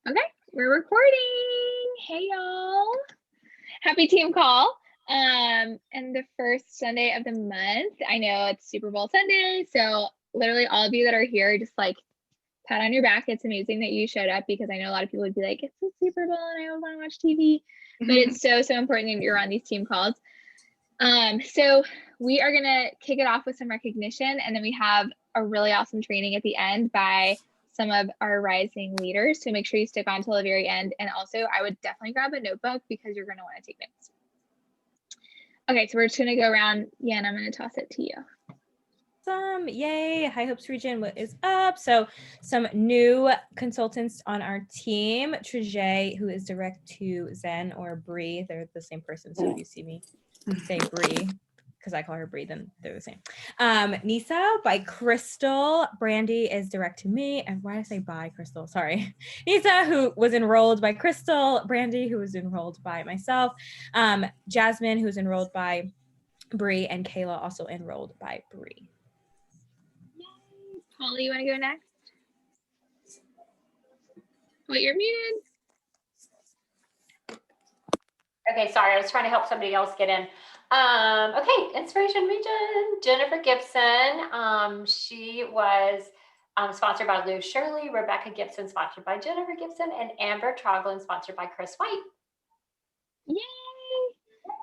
Okay, we're recording. Hey y'all. Happy team call. And the first Sunday of the month. I know it's Super Bowl Sunday, so literally all of you that are here, just like pat on your back. It's amazing that you showed up because I know a lot of people would be like, it's the Super Bowl and I don't want to watch TV. But it's so important that you're on these team calls. So we are gonna kick it off with some recognition, and then we have a really awesome training at the end by some of our rising leaders. So make sure you stick on till the very end. And also I would definitely grab a notebook because you're gonna want to take notes. Okay, so we're just gonna go around. Yeah, and I'm gonna toss it to you. Awesome. Yay. High Hopes Region, what is up? So some new consultants on our team. Trajay, who is direct to Zen or Bree. They're the same person. So if you see me say Bree, because I call her Bree, then they're the same. Nisa by Crystal. Brandy is direct to me. And why did I say by Crystal? Sorry. Nisa, who was enrolled by Crystal. Brandy, who was enrolled by myself. Jasmine, who was enrolled by Bree. And Kayla, also enrolled by Bree. Yay. Polly, you want to go next? Wait, you're muted. Okay, sorry, I was trying to help somebody else get in. Okay, Inspiration Region, Jennifer Gibson. She was sponsored by Lou Shirley, Rebecca Gibson, sponsored by Jennifer Gibson, and Amber Troglin, sponsored by Chris White. Yay!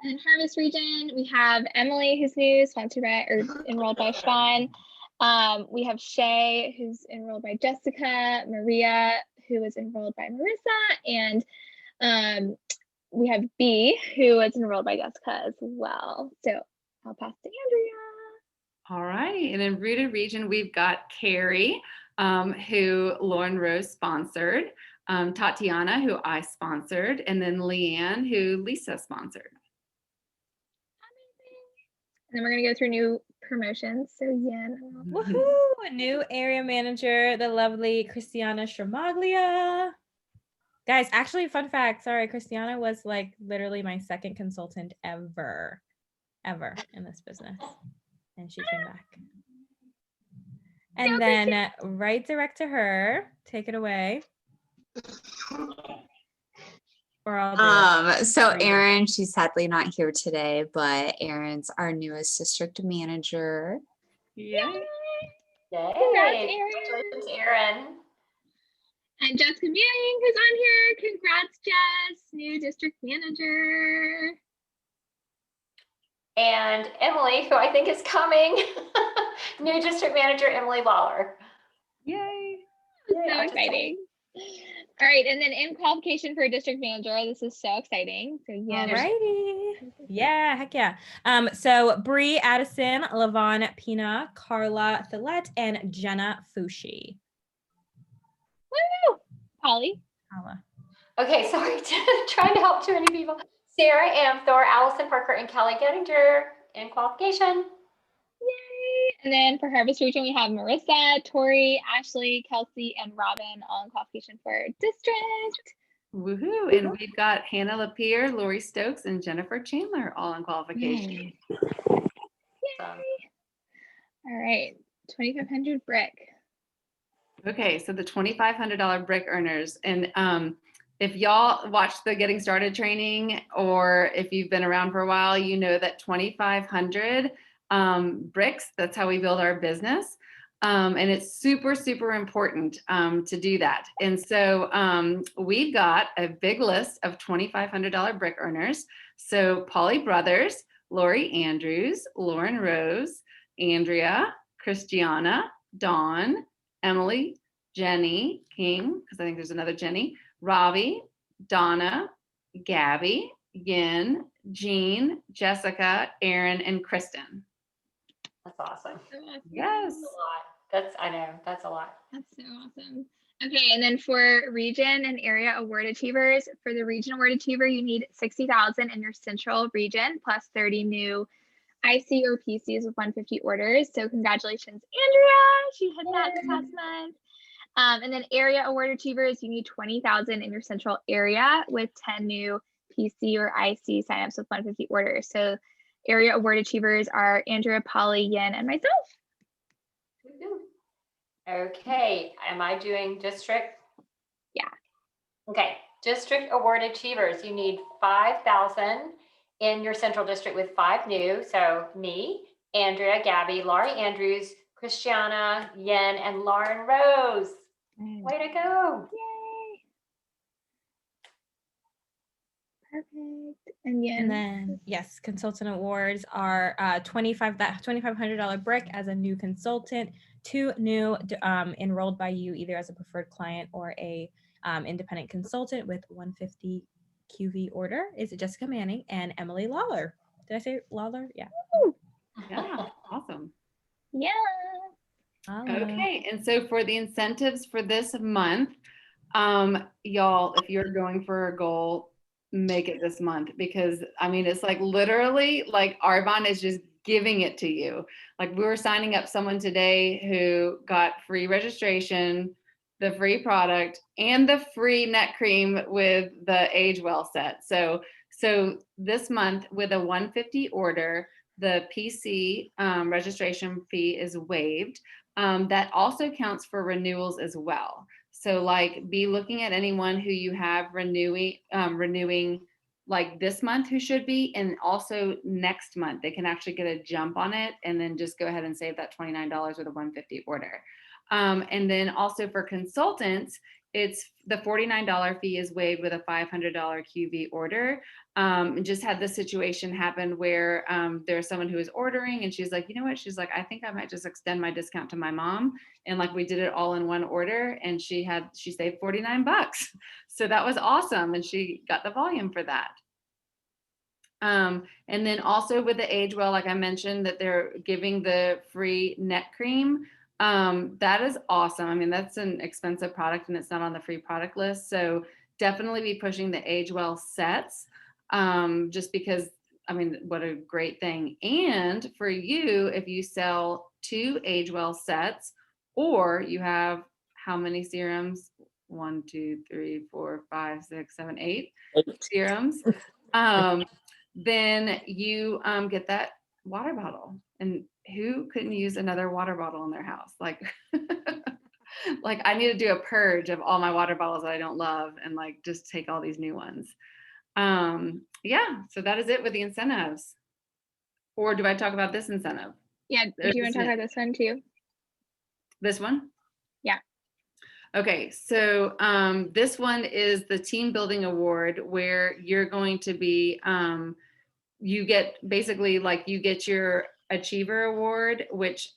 And Harvest Region, we have Emily, who's new, sponsored by or enrolled by Sean. We have Shay, who's enrolled by Jessica, Maria, who was enrolled by Marissa, and we have B, who was enrolled by Jessica as well. So I'll pass to Andrea. All right, and in Rooted Region, we've got Carrie, who Lauren Rose sponsored, Tatiana, who I sponsored, and then Leanne, who Lisa sponsored. And then we're gonna go through new promotions. So Yen. Woohoo! A new area manager, the lovely Christiana Shermaglia. Guys, actually, fun fact, sorry, Christiana was like literally my second consultant ever in this business. And she came back. And then right direct to her, take it away. Or I'll do it. So Erin, she's sadly not here today, but Erin's our newest district manager. Yay! Yay! Congrats, Congratulations, Erin. And Jessica Manning, who's on here. Congrats, Jess, new district manager. And Emily, who I think is coming, new district manager, Emily Lawler. Yay! So exciting. All right, and then in qualification for a district manager, this is so exciting. So yeah. Alrighty. Yeah, heck yeah. So Bree Addison, Lavon Pina, Carla Thillette, and Jenna Fushi. Woo! Polly. Carla. Okay, sorry, trying to help too many people. Sarah Amthor, Allison Parker, and Kelly Gettinger in qualification. Yay! And then for Harvest Region, we have Marissa, Tori, Ashley, Kelsey, and Robin all in qualification for district. Woohoo! And we've got Hannah Lapierre, Lori Stokes, and Jennifer Chandler all in qualification. Yay! All right, 2,500 brick. Okay, so the $2,500 brick earners. And if y'all watched the Getting Started training, or if you've been around for a while, you know that 2,500 bricks, that's how we build our business. And it's super, super important to do that. And so we've got a big list of $2,500 brick earners. So Polly Brothers, Lori Andrews, Lauren Rose, Andrea, Christiana, Dawn, Emily, Jenny King, because I think there's another Jenny, Robbie, Donna, Gabby, Yin, Jean, Jessica, Erin, and Kristen. That's awesome. Yes. That's a lot. I know, that's a lot. That's so awesome. Okay, and then for region and area award achievers, for the region award achiever, you need 60,000 in your central region plus 30 new IC or PCs with 150 orders. So congratulations, Andrea. She hit that this past month. And then area award achievers, you need 20,000 in your central area with 10 new PC or IC signups with 150 orders. So area award achievers are Andrea, Polly, Yen, and myself. Okay, am I doing district? Yeah. Okay, district award achievers, you need 5,000 in your central district with 5 new. So me, Andrea, Gabby, Laurie Andrews, Christiana, Yen, and Lauren Rose. Way to go. Yay. Perfect. And yeah. And then, yes, consultant awards are $2,500 brick as a new consultant, 2 new enrolled by you either as a preferred client or a independent consultant with 150 QV order is Jessica Manning and Emily Lawler. Did I say Lawler? Yeah. Yeah, awesome. Yeah. Lawler. Okay, and so for the incentives for this month, y'all, if you're going for a goal, make it this month, because I mean, it's like literally like Arbonne is just giving it to you. Like we were signing up someone today who got free registration, the free product, and the free neck cream with the Age Well set. So this month with a 150 order, the PC registration fee is waived. That also counts for renewals as well. So like be looking at anyone who you have renewing like this month who should be, and also next month they can actually get a jump on it, and then just go ahead and save that $29 with a 150 order. And then also for consultants, it's the $49 fee is waived with a $500 QV order. Just had this situation happen where there's someone who was ordering and she's like, you know what? She's like, I think I might just extend my discount to my mom. And like we did it all in one order, and she saved $49. So that was awesome. And she got the volume for that. And then also with the Age Well, like I mentioned, that they're giving the free neck cream. That is awesome. I mean, that's an expensive product and it's not on the free product list. So definitely be pushing the Age Well sets, just because, I mean, what a great thing. And for you, if you sell 2 Age Well sets, or you have how many serums? 1, 2, 3, 4, 5, 6, 7, 8 serums. Then you get that water bottle. And who couldn't use another water bottle in their house? Like, like I need to do a purge of all my water bottles that I don't love, and like just take all these new ones. Yeah, so that is it with the incentives. Or do I talk about this incentive? Yeah. Do you want to talk about this one too? This one? Yeah. Okay, so this one is the team building award, where you're going to be, you get basically like you get your achiever award, which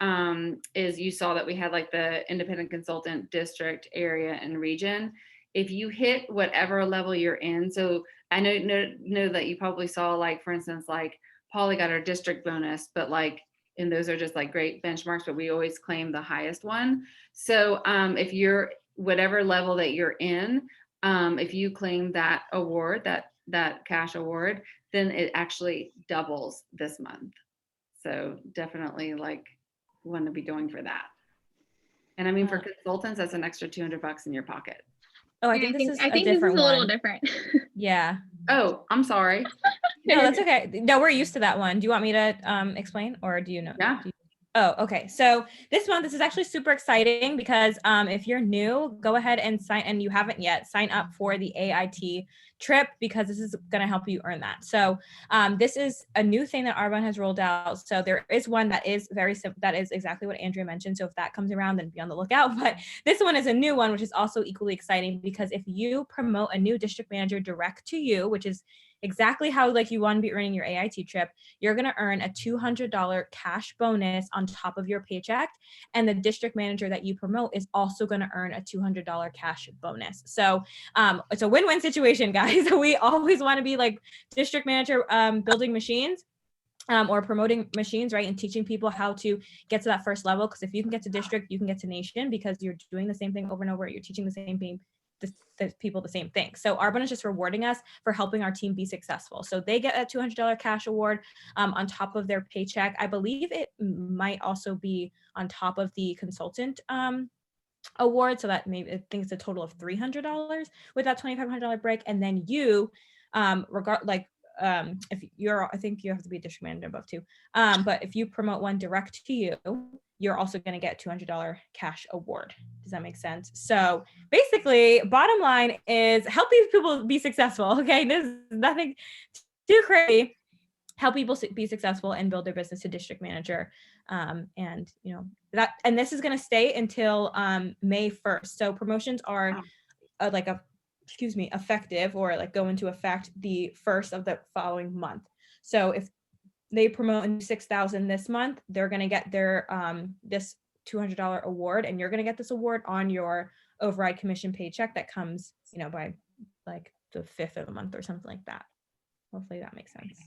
is, you saw that we had like the independent consultant district, area, and region. If you hit whatever level you're in, so I know that you probably saw, like, for instance, like Polly got our district bonus, but like, and those are just like great benchmarks, but we always claim the highest one. So if you're whatever level that you're in, if you claim that award, that cash award, then it actually doubles this month. So definitely like want to be going for that. And I mean, for consultants, that's an extra $200 in your pocket. Oh, I think this is a different this is a little one. different. Yeah. Oh, I'm sorry. No, that's okay. No, we're used to that one. Do you want me to explain, or do you know? Yeah. Oh, okay. So this is actually super exciting because if you're new, go ahead and and you haven't yet, sign up for the AIT trip, because this is going to help you earn that. So this is a new thing that Arbonne has rolled out. So there is one that is very simple. That is exactly what Andrea mentioned. So if that comes around, then be on the lookout. But this one is a new one, which is also equally exciting, because if you promote a new district manager direct to you, which is exactly how like you want to be earning your AIT trip, you're going to earn a $200 cash bonus on top of your paycheck. And the district manager that you promote is also going to earn a $200 cash bonus. So it's a win-win situation, guys. We always want to be like district manager building machines. Or promoting machines, right? And teaching people how to get to that first level. Because if you can get to district, you can get to nation, because you're doing the same thing over and over. You're teaching the same thing, the people the same thing. So Arbonne is just rewarding us for helping our team be successful. So they get a $200 cash award on top of their paycheck. I believe it might also be on top of the consultant award. So that maybe, I think it's a total of $300 with that $2,500 break. And then you, if you're, I think you have to be a district manager above too. But if you promote one direct to you, you're also going to get $200 cash award. Does that make sense? So basically, bottom line is help these people be successful. Okay, this is nothing too crazy. Help people be successful and build their business to district manager. And you know that, and this is going to stay until May 1st. So promotions are effective, or like go into effect the 1st of the following month. So if they promote in 6,000 this month, they're going to get their this $200 award, and you're going to get this award on your override commission paycheck that comes, you know, by like the 5th of the month or something like that. Hopefully that makes sense.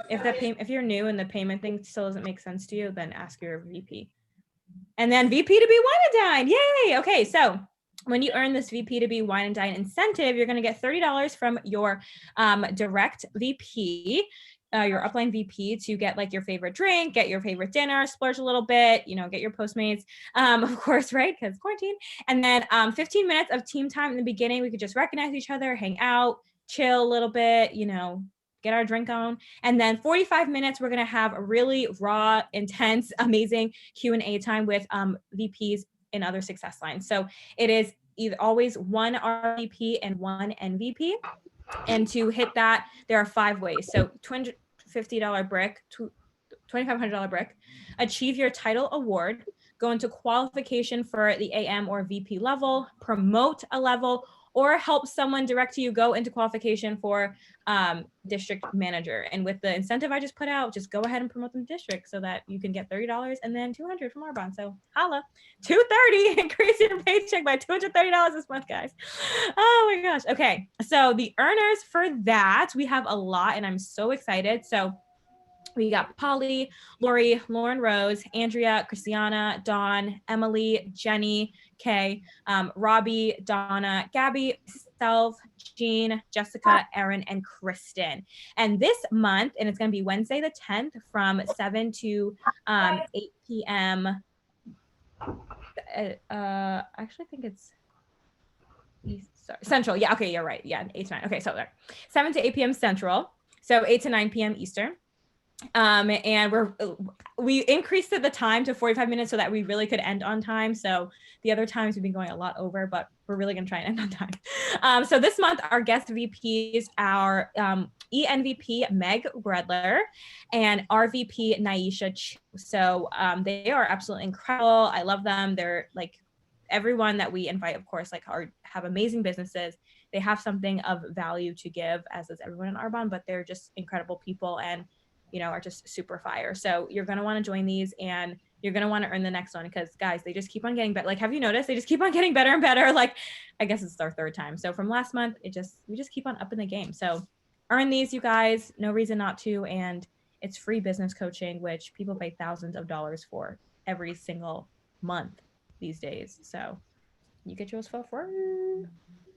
If you're new and the payment thing still doesn't make sense to you, then ask your VP. And then VP to be wine and dine. Yay! Okay, so when you earn this VP to be wine and dine incentive, you're going to get $30 from your direct VP, your upline VP, to get like your favorite drink, get your favorite dinner, splurge a little bit, you know, get your Postmates, of course, right? Because quarantine. And then 15 minutes of team time in the beginning. We could just recognize each other, hang out, chill a little bit, you know, get our drink on. And then 45 minutes, we're going to have a really raw, intense, amazing Q&A time with VPs and other success lines. So it is always one RVP and one NVP. And to hit that, there are 5 ways. So $250 brick, $2,500 brick, achieve your title award, go into qualification for the AM or VP level, promote a level, or help someone direct to you go into qualification for district manager. And with the incentive I just put out, just go ahead and promote them to district so that you can get $30 and then $200 from Arbonne. So holla, $230, increase your paycheck by $230 this month, guys. Oh my gosh. Okay, so the earners for that, we have a lot, and I'm so excited. So we got Polly, Lori, Lauren Rose, Andrea, Christiana, Dawn, Emily, Jenny, Kay, Robbie, Donna, Gabby, myself, Jean, Jessica, Erin, and Kristen. And this month, and it's going to be Wednesday the 10th from 7 to 8 p.m. Actually, I think it's Central. Yeah, okay, you're right. Yeah, 8 to 9. Okay, so there. 7 to 8 p.m. Central. So 8 to 9 p.m. Eastern. And we increased the time to 45 minutes so that we really could end on time. So the other times we've been going a lot over, but we're really going to try and end on time. So this month, our guest VPs are ENVP Meg Bredler and RVP Naisha Chu. So they are absolutely incredible. I love them. They're like everyone that we invite, of course, like have amazing businesses. They have something of value to give, as is everyone in Arbonne, but they're just incredible people and, you know, are just super fire. So you're going to want to join these, and you're going to want to earn the next one, because guys, they just keep on getting better. Like, have you noticed? They just keep on getting better and better. Like, I guess it's our 3rd time. So from last month, we just keep on upping the game. So earn these, you guys, no reason not to. And it's free business coaching, which people pay thousands of dollars for every single month these days. So you get yours for free.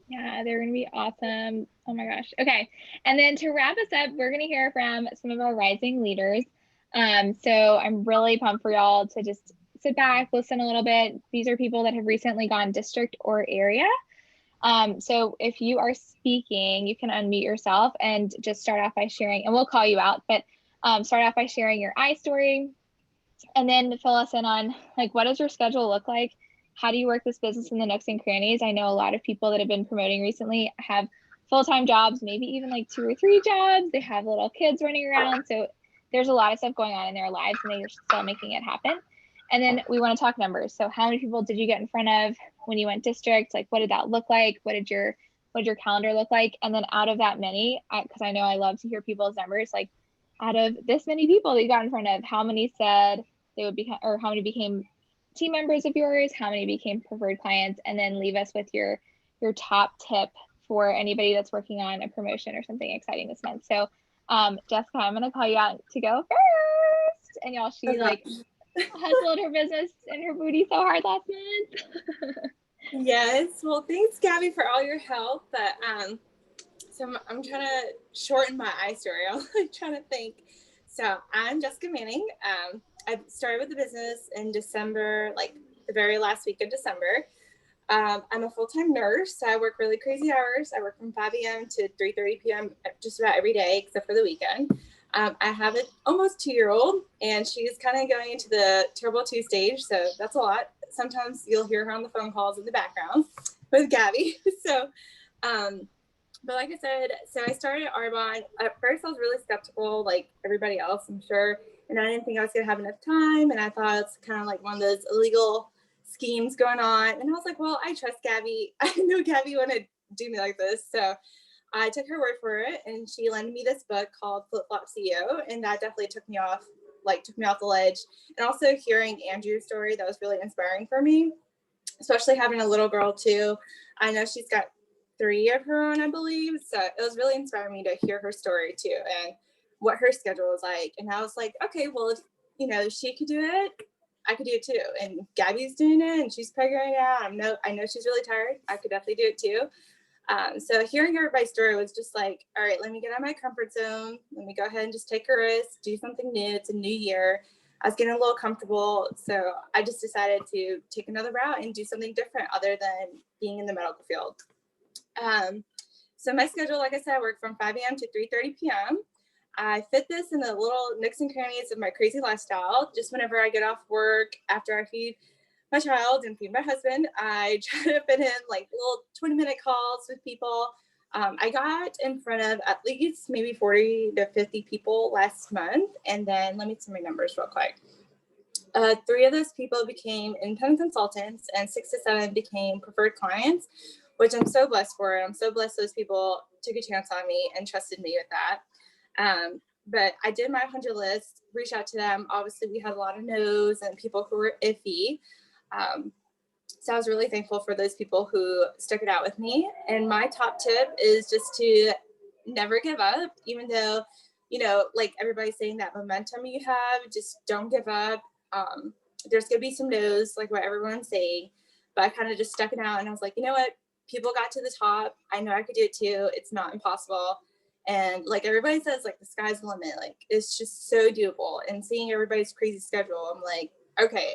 Yeah, they're going to be awesome. Oh my gosh. Okay. And then to wrap us up, we're going to hear from some of our rising leaders. So I'm really pumped for y'all to just sit back, listen a little bit. These are people that have recently gone district or area. So if you are speaking, you can unmute yourself and just start off by sharing, and we'll call you out, but start off by sharing your story, and then fill us in on, like, what does your schedule look like? How do you work this business in the nooks and crannies? I know a lot of people that have been promoting recently have full-time jobs, maybe even like 2 or 3 jobs. They have little kids running around. So there's a lot of stuff going on in their lives, and they're still making it happen. And then we want to talk numbers. So how many people did you get in front of when you went district? Like, what did that look like? What did your calendar look like? And then out of that many, because I know I love to hear people's numbers, like out of this many people that you got in front of, how many said they would become, or how many became team members of yours, how many became preferred clients? And then leave us with your top tip for anybody that's working on a promotion or something exciting this month. So Jessica, I'm going to call you out to go first. And y'all, she like hustled her business and her booty so hard last month. Yes. Well, thanks, Gabby, for all your help. But so I'm trying to shorten my story. I'm like trying to think. So I'm Jessica Manning. I started with the business in December, like the very last week of December. I'm a full-time nurse, so I work really crazy hours. I work from 5 a.m. to 3:30 p.m. just about every day except for the weekend. I have an almost 2-year-old, and she's kind of going into the terrible 2 stage, so that's a lot. Sometimes you'll hear her on the phone calls in the background with Gabby. So, but like I said, so I started Arbonne. At first, I was really skeptical, like everybody else, I'm sure, and I didn't think I was going to have enough time, and I thought it's kind of like one of those illegal schemes going on. And I was like, well, I trust Gabby. I know Gabby wouldn't do me like this, so I took her word for it, and she lended me this book called Flip Flop CEO, and that definitely took me off the ledge. And also hearing Andrew's story, that was really inspiring for me, especially having a little girl too. I know she's got 3 of her own, I believe, so it was really inspiring me to hear her story too, and what her schedule was like. And I was like, okay, well, if she could do it, I could do it too. And Gabby's doing it, and she's figuring it out. I know she's really tired. I could definitely do it too. So hearing everybody's story was just like, all right, let me get out of my comfort zone. Let me go ahead and just take a risk, do something new. It's a new year. I was getting a little comfortable. So I just decided to take another route and do something different other than being in the medical field. So my schedule, like I said, I work from 5 a.m. to 3:30 p.m. I fit this in the little nooks and crannies of my crazy lifestyle. Just whenever I get off work, after I feed my child and feed my husband, I try to fit in like little 20-minute calls with people. I got in front of at least maybe 40 to 50 people last month. And then let me see my numbers real quick. 3 of those people became independent consultants, and 6 to 7 became preferred clients, which I'm so blessed for. I'm so blessed those people took a chance on me and trusted me with that. But I did my 100 list, reached out to them. Obviously, we had a lot of no's and people who were iffy. So I was really thankful for those people who stuck it out with me. And my top tip is just to never give up, even though, like everybody's saying that momentum you have, just don't give up. There's going to be some no's, like what everyone's saying, but I kind of just stuck it out, and I was like, you know what? People got to the top. I know I could do it too. It's not impossible. And like everybody says, like the sky's the limit. Like it's just so doable. And seeing everybody's crazy schedule, I'm like, okay,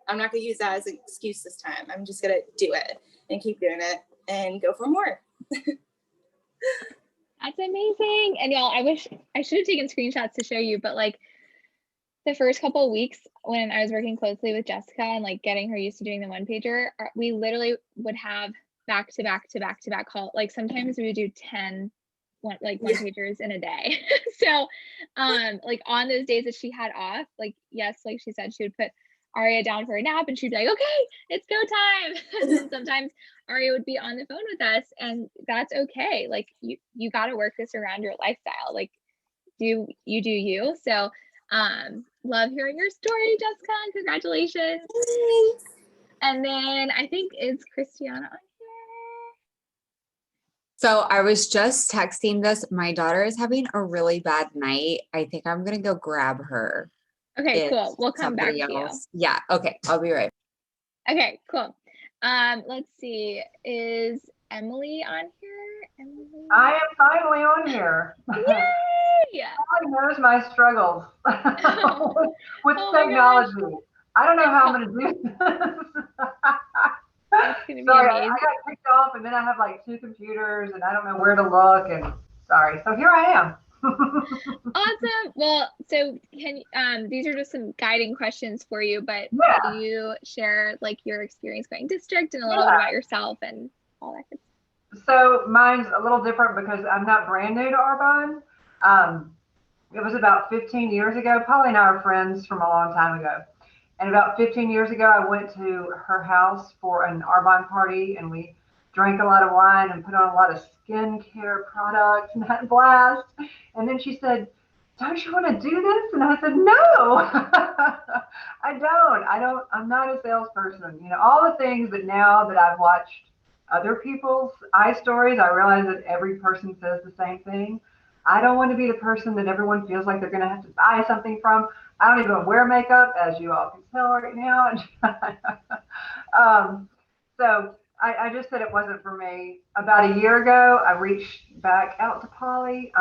I'm not going to use that as an excuse this time. I'm just going to do it and keep doing it and go for more. That's amazing. And y'all, I wish I should have taken screenshots to show you, but like the first couple of weeks when I was working closely with Jessica and like getting her used to doing the one pager, we literally would have back to back call. Like sometimes we would do 10 one pagers in a day. So like on those days that she had off, like yes, like she said, she would put Aria down for a nap, and she'd be like, okay, it's go time. And then sometimes Aria would be on the phone with us, and that's okay. Like you got to work this around your lifestyle. Like do you. So love hearing your story, Jessica, and congratulations. Thanks. And then I think, is Christiana on here? So I was just texting this. My daughter is having a really bad night. I think I'm going to go grab her. Okay, cool. We'll come back to you. Yeah. Okay. I'll be right back. Okay, cool. Let's see. Is Emily on here? Emily? I am finally on here. Yay! Emily knows my struggles with technology. I don't know how I'm going to do this. It's going to be sorry, amazing. I got kicked off, and then I have like 2 computers, and I don't know where to look. And sorry, so here I am. Awesome. Well, so can these are just some guiding questions for you, but can you share like your experience going district and a little bit about yourself and all that good stuff? So mine's a little different because I'm not brand new to Arbonne. It was about 15 years ago. Polly and I are friends from a long time ago. And about 15 years ago, I went to her house for an Arbonne party, and we drank a lot of wine and put on a lot of skincare products and had a blast. And then she said, don't you want to do this? And I said, no, I don't, I'm not a salesperson. All the things that now that I've watched other people's stories, I realize that every person says the same thing. I don't want to be the person that everyone feels like they're going to have to buy something from. I don't even wear makeup, as you all can tell right now. So I just said it wasn't for me. About a year ago, I reached back out to Polly,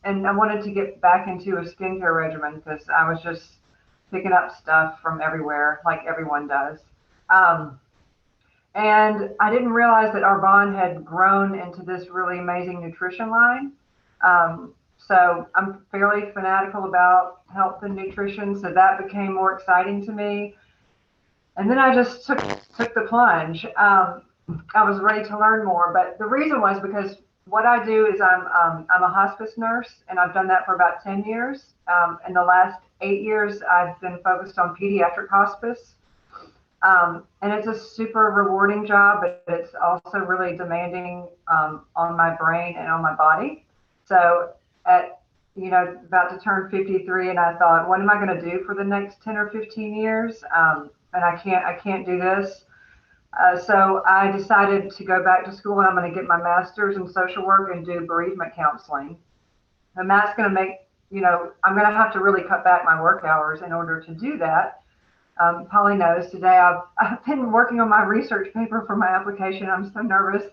and I wanted to get back into a skincare regimen because I was just picking up stuff from everywhere, like everyone does. And I didn't realize that Arbonne had grown into this really amazing nutrition line. So I'm fairly fanatical about health and nutrition. So that became more exciting to me. And then I just took the plunge. I was ready to learn more, but the reason was because what I do is I'm a hospice nurse, and I've done that for about 10 years. In the last 8 years, I've been focused on pediatric hospice. And it's a super rewarding job, but it's also really demanding on my brain and on my body. So at, about to turn 53, and I thought, what am I going to do for the next 10 or 15 years? And I can't do this. So I decided to go back to school, and I'm going to get my master's in social work and do bereavement counseling. And that's going to make, I'm going to have to really cut back my work hours in order to do that. Polly knows today I've been working on my research paper for my application. I'm so nervous,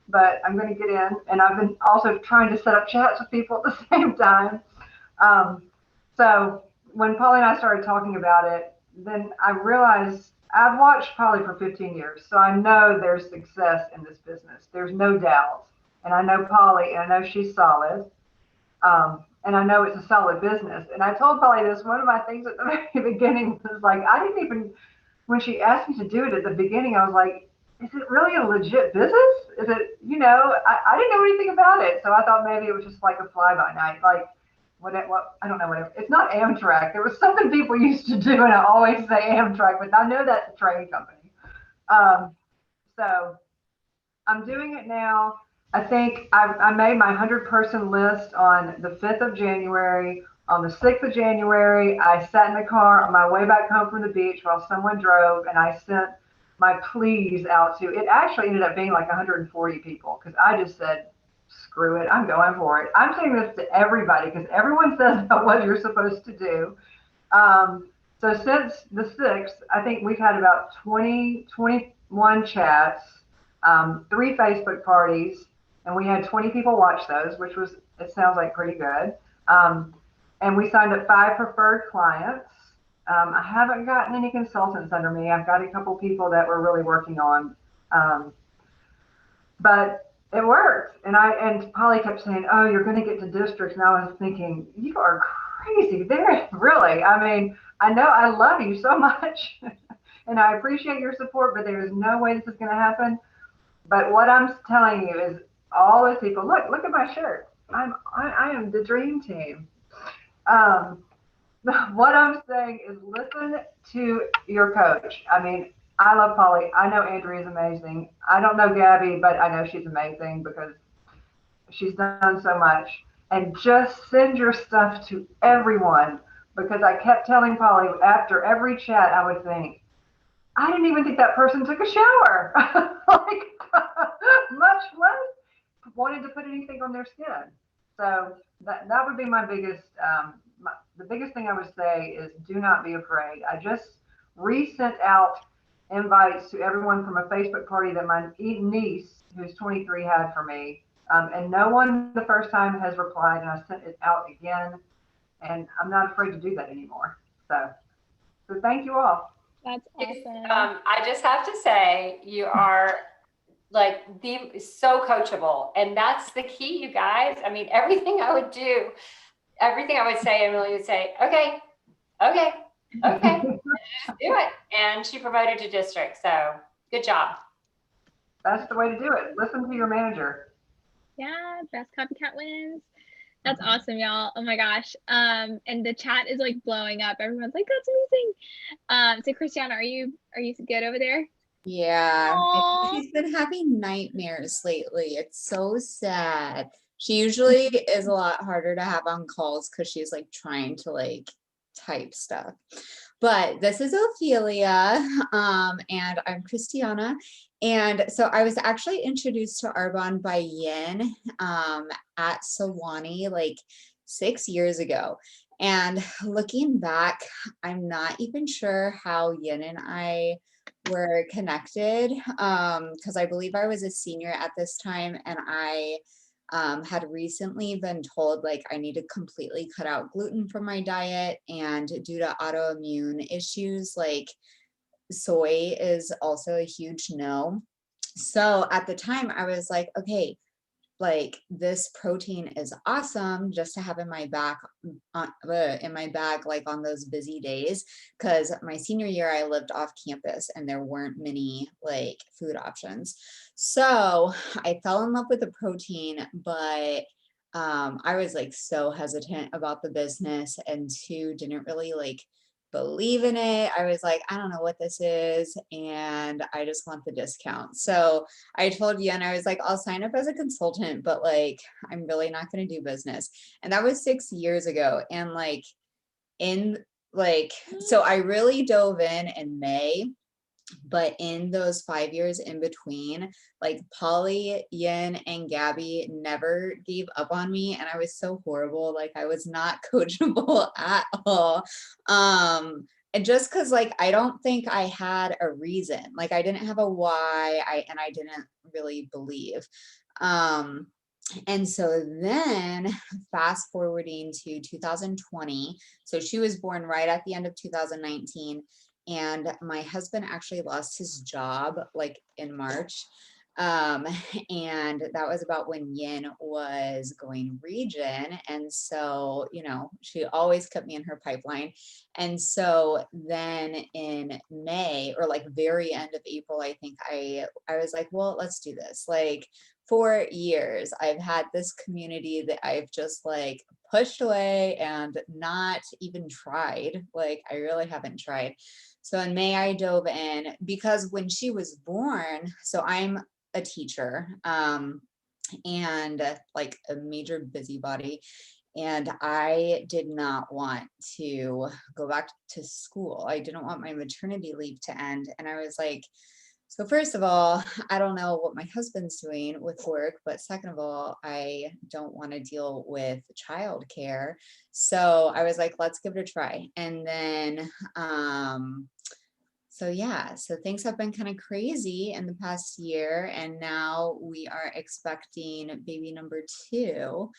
but I'm going to get in. And I've been also trying to set up chats with people at the same time. So when Polly and I started talking about it, then I realized I've watched Polly for 15 years. So I know there's success in this business. There's no doubt. And I know Polly, and I know she's solid. And I know it's a solid business. And I told Polly this, one of my things at the very beginning was like, I didn't even, when she asked me to do it at the beginning, I was like, is it really a legit business? Is it, I didn't know anything about it. So I thought maybe it was just like a fly by night, like what I don't know what it's not Amtrak. There was something people used to do, and I always say Amtrak, but I know that's a train company. So I'm doing it now. I think I made my 100-person list on the 5th of January. On the 6th of January, I sat in the car on my way back home from the beach while someone drove, and I sent my pleas out to, it actually ended up being like 140 people, because I just said, screw it, I'm going for it. I'm saying this to everybody because everyone says about what you're supposed to do. So since the 6th, I think we've had about 21 chats, 3 Facebook parties, and we had 20 people watch those, which was, it sounds like pretty good. And we signed up 5 preferred clients. I haven't gotten any consultants under me. I've got a couple people that we're really working on. But it worked. And Polly kept saying, oh, you're going to get to districts. And I was thinking, you are crazy. There, really. I mean, I know I love you so much and I appreciate your support, but there is no way this is going to happen. But what I'm telling you is all those people, look at my shirt. I am the dream team. What I'm saying is listen to your coach. I mean, I love Polly. I know Andrea is amazing. I don't know Gabby, but I know she's amazing because she's done so much. And just send your stuff to everyone, because I kept telling Polly after every chat, I would think, I didn't even think that person took a shower. Like, much less wanted to put anything on their skin. So that would be my biggest, the biggest thing I would say is do not be afraid. I just resent out invites to everyone from a Facebook party that my niece, who's 23, had for me. And no one the first time has replied, and I sent it out again. And I'm not afraid to do that anymore. So thank you all. That's awesome. I just have to say, you are like so coachable, and that's the key, you guys. I mean, everything I would do, everything I would say, Emily would say, okay, just do it. And she promoted to district. So good job. That's the way to do it. Listen to your manager. Yeah, best copycat wins. That's awesome, y'all. Oh my gosh. And the chat is like blowing up. Everyone's like, that's amazing. So Christiana, are you good over there? Yeah. Aww. She's been having nightmares lately. It's so sad. She usually is a lot harder to have on calls because she's like trying to like type stuff. But this is Ophelia, and I'm Christiana. And so I was actually introduced to Arbonne by Yin at Sewanee like 6 years ago. And looking back, I'm not even sure how Yin and I were connected, because I believe I was a senior at this time, and I had recently been told like I need to completely cut out gluten from my diet, and due to autoimmune issues, like soy is also a huge no. So at the time I was like, okay, like this protein is awesome just to have in my in my bag, like on those busy days. Cause my senior year, I lived off campus and there weren't many like food options. So I fell in love with the protein, but I was like so hesitant about the business, and two, didn't really like believe in it. I was like, I don't know what this is, and I just want the discount. So I told Yen, I was like, I'll sign up as a consultant, but like, I'm really not going to do business. And that was 6 years ago. And like, in like, so I really dove in May, but in those 5 years in between, like Polly, Yin, and Gabby never gave up on me. And I was so horrible. Like I was not coachable at all. And just because like I don't think I had a reason. Like I didn't have a why. I didn't really believe. And so then fast forwarding to 2020, so she was born right at the end of 2019, and my husband actually lost his job like in March. Um, and that was about when Yin was going region. And so, you know, she always kept me in her pipeline. And so then in May, or like very end of April, I think I was like, well, let's do this. Like, for years I've had this community that I've just like pushed away and not even tried. Like I really haven't tried. So in May I dove in because when she was born, so I'm a teacher, and like a major busybody, and I did not want to go back to school. I didn't want my maternity leave to end. And I was like, so first of all, I don't know what my husband's doing with work, but second of all, I don't want to deal with childcare. So I was like, let's give it a try. And then, so yeah, so things have been kind of crazy in the past year, and now we are expecting baby number 2.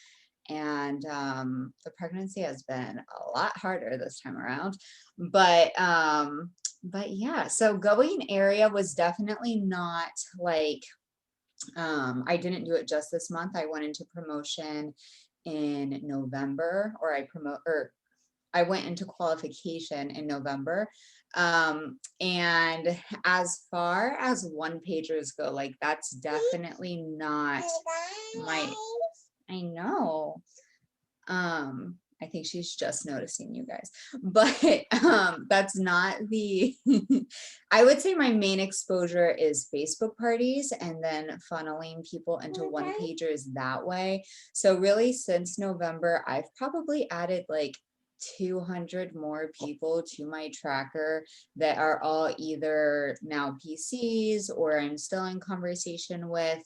And the pregnancy has been a lot harder this time around, but yeah, so going area was definitely not like, I didn't do it just this month. I went into promotion in November, or I went into qualification in November. And as far as one pagers go, like that's definitely not my, I know. I think she's just noticing you guys, but that's not the, I would say my main exposure is Facebook parties and then funneling people into one pagers that way. So really since November, I've probably added like 200 more people to my tracker that are all either now PCs or I'm still in conversation with.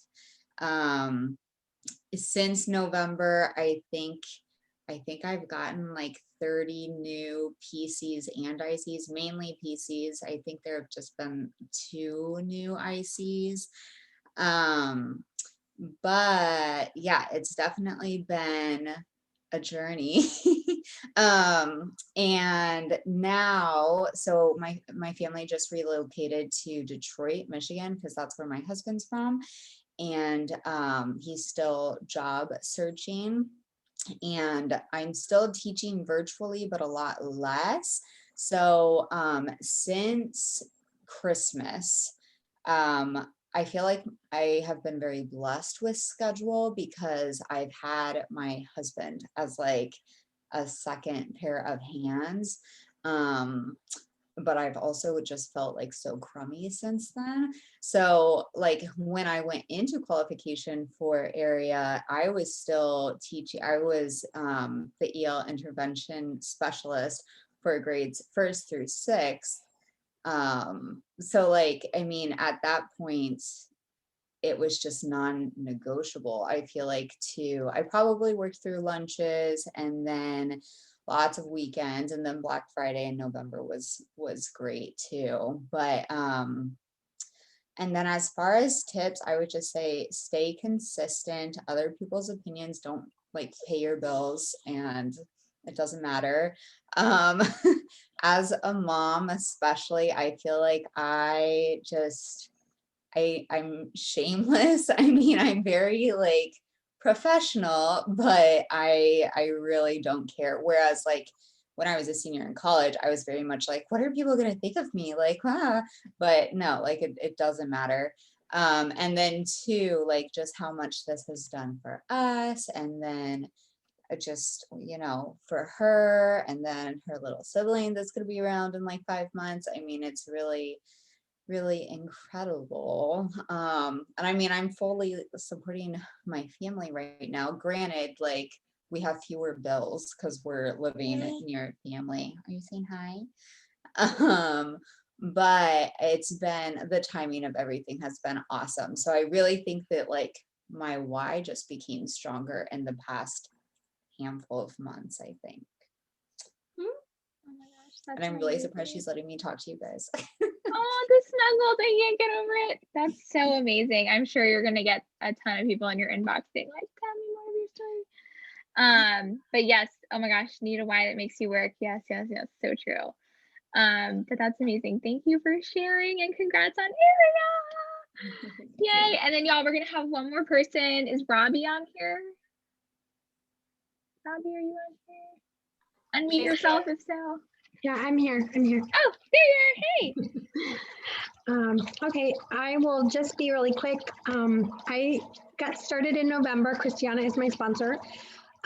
Since November, I think I've gotten like 30 new PCs and ICs, mainly PCs. I think there have just been 2 new ICs. But yeah, it's definitely been a journey. And now, so my family just relocated to Detroit, Michigan, because that's where my husband's from. And he's still job searching, and I'm still teaching virtually, but a lot less. So since Christmas, I feel like I have been very blessed with schedule because I've had my husband as like a second pair of hands. But I've also just felt like so crummy since then. So like when I went into qualification for area, I was still teaching. I was the EL intervention specialist for grades 1st through 6th. So like, I mean, at that point, it was just non-negotiable. I feel like too, I probably worked through lunches and then lots of weekends, and then Black Friday in November was great too. But and then as far as tips, I would just say stay consistent. Other people's opinions don't like pay your bills, and it doesn't matter. As a mom, especially, I feel like I just I'm shameless. I mean, I'm very like professional, but I really don't care. Whereas like when I was a senior in college, I was very much like, what are people going to think of me? Like, but no, like it doesn't matter. And then two, like just how much this has done for us. And then just, you know, for her and then her little sibling that's going to be around in like 5 months. I mean, it's really, really incredible. And I mean, I'm fully supporting my family right now. Granted, like we have fewer bills because we're living near family. Are you saying hi? But it's been, the timing of everything has been awesome. So I really think that like my why just became stronger in the past handful of months, I think. Oh my gosh, that's And I'm really surprised amazing. she's letting me talk to you guys. Oh, the snuggles, I can't get over it. That's so amazing. I'm sure you're gonna get a ton of people in your inbox being like, tell me more of your story. But yes, oh my gosh, need a why that makes you work. Yes, yes, yes, so true. But that's amazing. Thank you for sharing and congrats on Ariel. Yay. And then y'all, we're gonna have one more person. Is Robbie on here? Robbie, are you on here? Unmute She's yourself if so. Yeah, I'm here. I'm here. Oh, there you are. Hey. Okay, I will just be really quick. I got started in November. Christiana is my sponsor.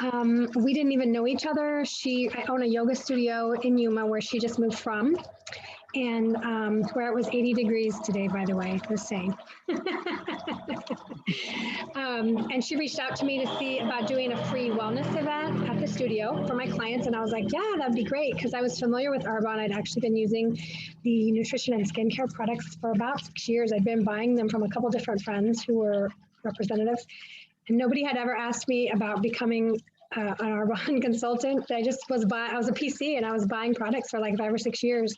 We didn't even know each other. I own a yoga studio in Yuma where she just moved from, and where it was 80 degrees today, by the way, just saying. And she reached out to me to see about doing a free wellness event at the studio for my clients. And I was like, yeah, that'd be great. Because I was familiar with Arbonne. I'd actually been using the nutrition and skincare products for about 6 years. I'd been buying them from a couple different friends who were representatives. And nobody had ever asked me about becoming an Arbonne consultant. I was a PC and I was buying products for like 5 or 6 years.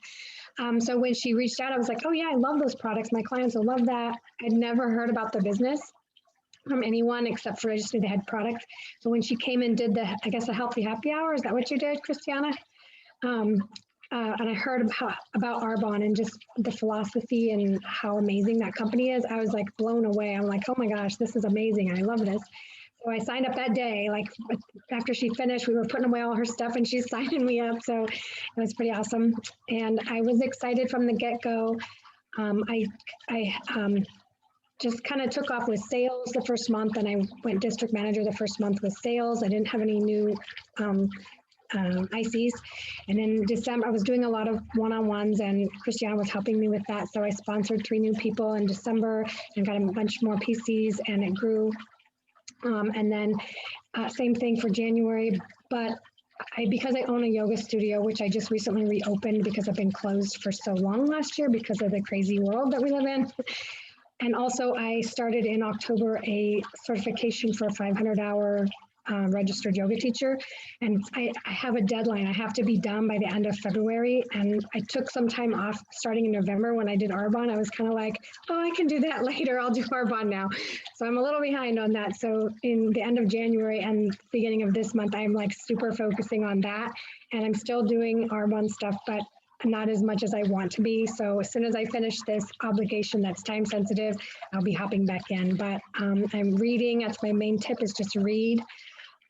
So when she reached out, I was like, oh yeah, I love those products. My clients will love that. I'd never heard about the business from anyone except for I just knew they had products. So when she came and did the healthy happy hour, is that what you did, Christiana? And I heard about Arbonne and just the philosophy and how amazing that company is. I was like blown away. I'm like, oh my gosh, this is amazing. I love this. So I signed up that day. Like after she finished, we were putting away all her stuff and she's signing me up. So it was pretty awesome. And I was excited from the get-go. I just kind of took off with sales the first month, and I went district manager the first month with sales. I didn't have any new ICs. And in December, I was doing a lot of one-on-ones and Christiana was helping me with that. So I sponsored 3 new people in December and got a bunch more PCs and it grew. And then same thing for January, but because I own a yoga studio, which I just recently reopened because I've been closed for so long last year because of the crazy world that we live in. And also I started in October a certification for a 500-hour registered yoga teacher. And I have a deadline. I have to be done by the end of February. And I took some time off starting in November when I did Arbonne. I was kind of like, oh, I can do that later. I'll do Arbonne now. So I'm a little behind on that. So in the end of January and beginning of this month, I'm like super focusing on that. And I'm still doing Arbonne stuff, but not as much as I want to be. So as soon as I finish this obligation that's time sensitive, I'll be hopping back in. But I'm reading. That's my main tip, is just read.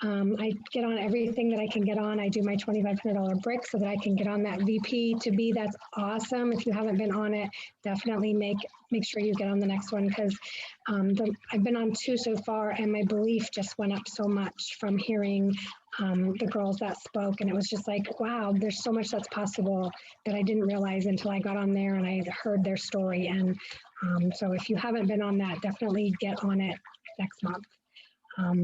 I get on everything that I can get on. I do my $2,500 brick so that I can get on that VP to be. That's awesome. If you haven't been on it, definitely make sure you get on the next one, because I've been on 2 so far and my belief just went up so much from hearing the girls that spoke. And it was just like, wow, there's so much that's possible that I didn't realize until I got on there and I heard their story. And so if you haven't been on that, definitely get on it next month.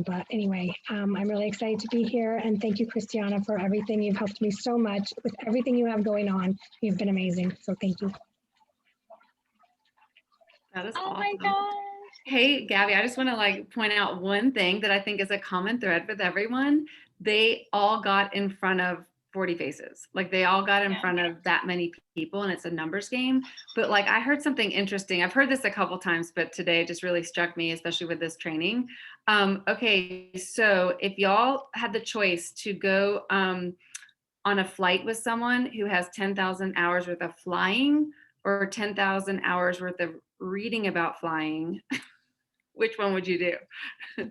But anyway, I'm really excited to be here, and thank you, Christiana, for everything. You've helped me so much with everything you have going on. You've been amazing, so thank you. That is Oh awesome. my gosh. Hey, Gabby, I just want to like point out one thing that I think is a common thread with everyone. They all got in front of 40 faces. Like they all got in front of that many people, and it's a numbers game. But like I heard something interesting. I've heard this a couple times, but today it just really struck me, especially with this training. Okay, so if y'all had the choice to go on a flight with someone who has 10,000 hours worth of flying or 10,000 hours worth of reading about flying, which one would you do?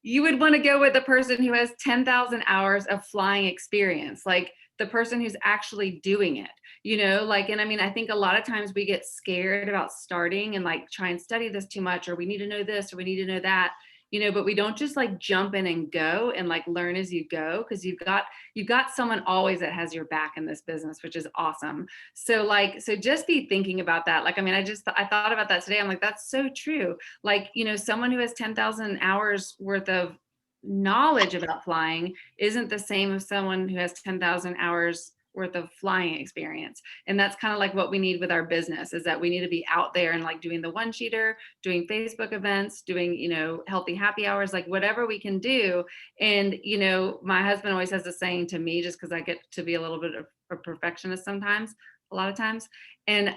You would want to go with the person who has 10,000 hours of flying experience, like the person who's actually doing it, you know, like, and I mean, I think a lot of times we get scared about starting and like try and study this too much, or we need to know this, or we need to know that, you know, but we don't just like jump in and go and like learn as you go, because you've got someone always that has your back in this business, which is awesome. So like, so just be thinking about that. Like, I mean, I thought about that today. I'm like, that's so true. Like, you know, someone who has 10,000 hours worth of knowledge about flying isn't the same as someone who has 10,000 hours worth of flying experience. And that's kind of like what we need with our business, is that we need to be out there and like doing the one sheeter, doing Facebook events, doing, you know, healthy happy hours, like whatever we can do. And, you know, my husband always has a saying to me, just because I get to be a little bit of a perfectionist sometimes, a lot of times. And,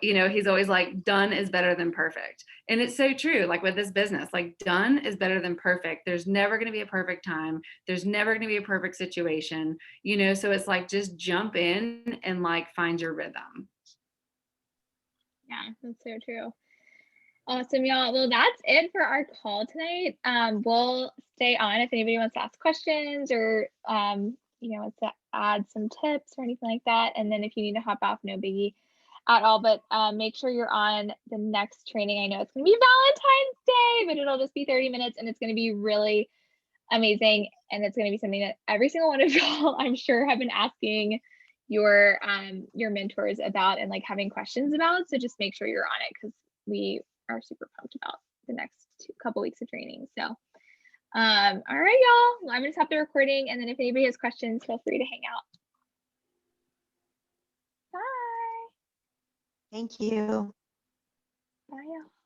you know, he's always like, done is better than perfect. And it's so true. Like with this business, like done is better than perfect. There's never going to be a perfect time. There's never going to be a perfect situation, you know? So it's like, just jump in and like find your rhythm. Yeah, that's so true. Awesome, y'all. Well, that's it for our call tonight. We'll stay on if anybody wants to ask questions or, you know, to add some tips or anything like that. And then if you need to hop off, no biggie at all, but make sure you're on the next training. I know it's going to be Valentine's Day, but it'll just be 30 minutes and it's going to be really amazing. And it's going to be something that every single one of y'all, I'm sure, have been asking your mentors about and like having questions about. So just make sure you're on it, because we are super pumped about the next couple weeks of training. So all right, y'all, well, I'm gonna stop the recording, and then if anybody has questions, feel free to hang out. Bye. Thank you. Bye, y'all.